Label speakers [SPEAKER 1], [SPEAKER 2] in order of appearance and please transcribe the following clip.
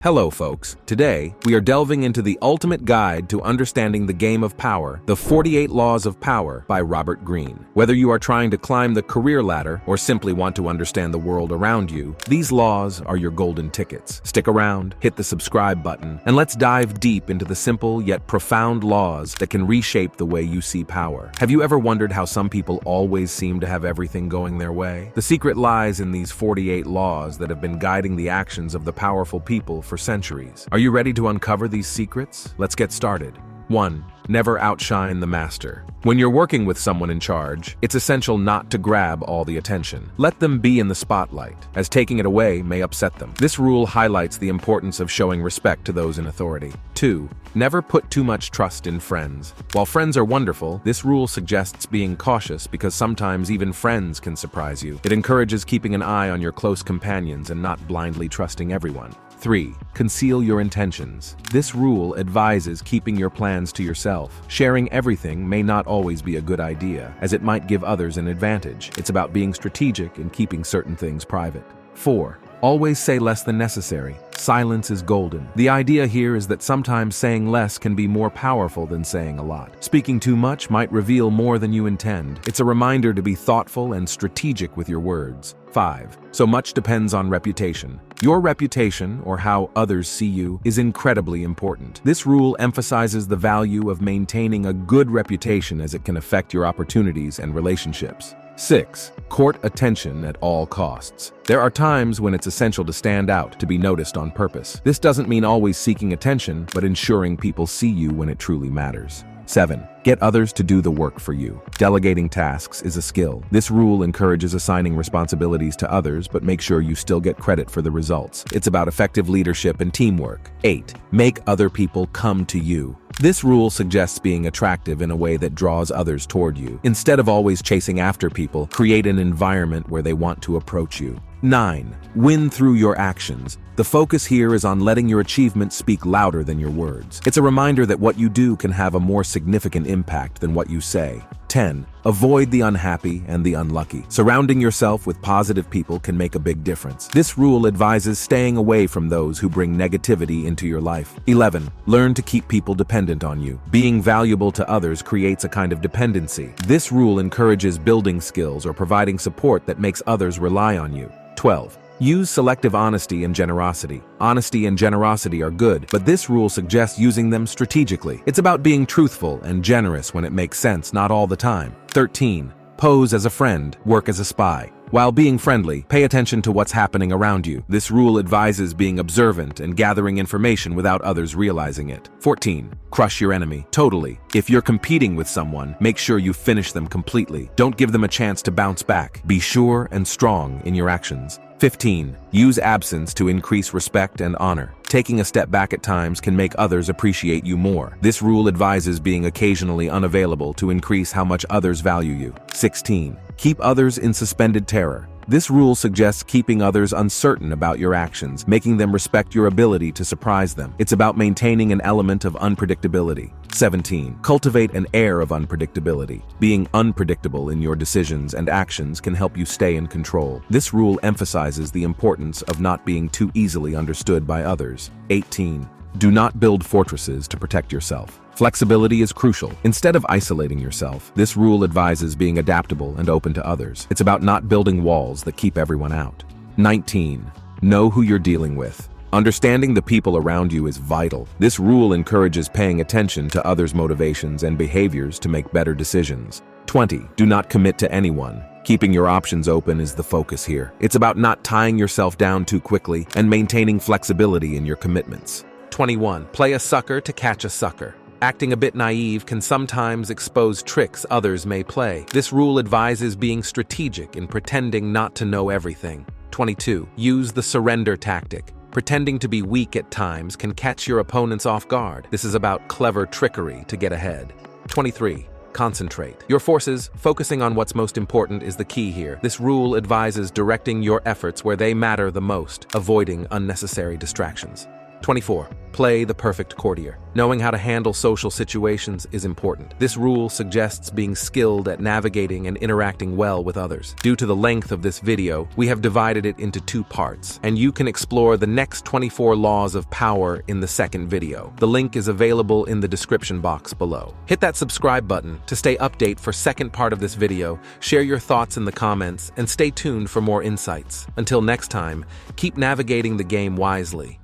[SPEAKER 1] Hello folks, today we are delving into the ultimate guide to understanding the game of power, The 48 Laws of Power by Robert Greene. Whether you are trying to climb the career ladder or simply want to understand the world around you, these laws are your golden tickets. Stick around, hit the subscribe button, and let's dive deep into the simple yet profound laws that can reshape the way you see power. Have you ever wondered how some people always seem to have everything going their way? The secret lies in these 48 laws that have been guiding the actions of the powerful people for centuries. Are you ready to uncover these secrets? Let's get started. 1. Never outshine the master. When you're working with someone in charge, it's essential not to grab all the attention. Let them be in the spotlight, as taking it away may upset them. This rule highlights the importance of showing respect to those in authority. 2. Never put too much trust in friends. While friends are wonderful, this rule suggests being cautious because sometimes even friends can surprise you. It encourages keeping an eye on your close companions and not blindly trusting everyone. 3. Conceal your intentions. This rule advises keeping your plans to yourself. Sharing everything may not always be a good idea, as it might give others an advantage. It's about being strategic and keeping certain things private. 4. Always say less than necessary. Silence is golden. The idea here is that sometimes saying less can be more powerful than saying a lot. Speaking too much might reveal more than you intend. It's a reminder to be thoughtful and strategic with your words. 5. So much depends on reputation. Your reputation, or how others see you, is incredibly important. This rule emphasizes the value of maintaining a good reputation as it can affect your opportunities and relationships. 6. Court attention at all costs. There are times when it's essential to stand out, to be noticed on purpose. This doesn't mean always seeking attention, but ensuring people see you when it truly matters. 7. Get others to do the work for you. Delegating tasks is a skill. This rule encourages assigning responsibilities to others, but make sure you still get credit for the results. It's about effective leadership and teamwork. 8. Make other people come to you. This rule suggests being attractive in a way that draws others toward you. Instead of always chasing after people, create an environment where they want to approach you. 9. Win through your actions. The focus here is on letting your achievements speak louder than your words. It's a reminder that what you do can have a more significant impact than what you say. 10. Avoid the unhappy and the unlucky. Surrounding yourself with positive people can make a big difference. This rule advises staying away from those who bring negativity into your life. 11. Learn to keep people dependent on you. Being valuable to others creates a kind of dependency. This rule encourages building skills or providing support that makes others rely on you. 12. Use selective honesty and generosity. Honesty and generosity are good, but this rule suggests using them strategically. It's about being truthful and generous when it makes sense, not all the time. 13. Pose as a friend, work as a spy. While being friendly, pay attention to what's happening around you. This rule advises being observant and gathering information without others realizing it. 14. Crush your enemy. Totally. If you're competing with someone, make sure you finish them completely. Don't give them a chance to bounce back. Be sure and strong in your actions. 15. Use absence to increase respect and honor. Taking a step back at times can make others appreciate you more. This rule advises being occasionally unavailable to increase how much others value you. 16. Keep others in suspended terror. This rule suggests keeping others uncertain about your actions, making them respect your ability to surprise them. It's about maintaining an element of unpredictability. 17. Cultivate an air of unpredictability. Being unpredictable in your decisions and actions can help you stay in control. This rule emphasizes the importance of not being too easily understood by others. 18. Do not build fortresses to protect yourself. Flexibility is crucial. Instead of isolating yourself, this rule advises being adaptable and open to others. It's about not building walls that keep everyone out. 19. Know who you're dealing with. Understanding the people around you is vital. This rule encourages paying attention to others' motivations and behaviors to make better decisions. 20. Do not commit to anyone. Keeping your options open is the focus here. It's about not tying yourself down too quickly and maintaining flexibility in your commitments. 21. Play a sucker to catch a sucker. Acting a bit naive can sometimes expose tricks others may play. This rule advises being strategic in pretending not to know everything. 22. Use the surrender tactic. Pretending to be weak at times can catch your opponents off guard. This is about clever trickery to get ahead. 23. Concentrate. Your forces, focusing on what's most important, is the key here. This rule advises directing your efforts where they matter the most, avoiding unnecessary distractions. 24. Play the perfect courtier. Knowing how to handle social situations is important. This rule suggests being skilled at navigating and interacting well with others. Due to the length of this video, we have divided it into 2 parts, and you can explore the next 24 laws of power in the second video. The link is available in the description box below. Hit that subscribe button to stay updated for second part of this video, share your thoughts in the comments, and stay tuned for more insights. Until next time, keep navigating the game wisely.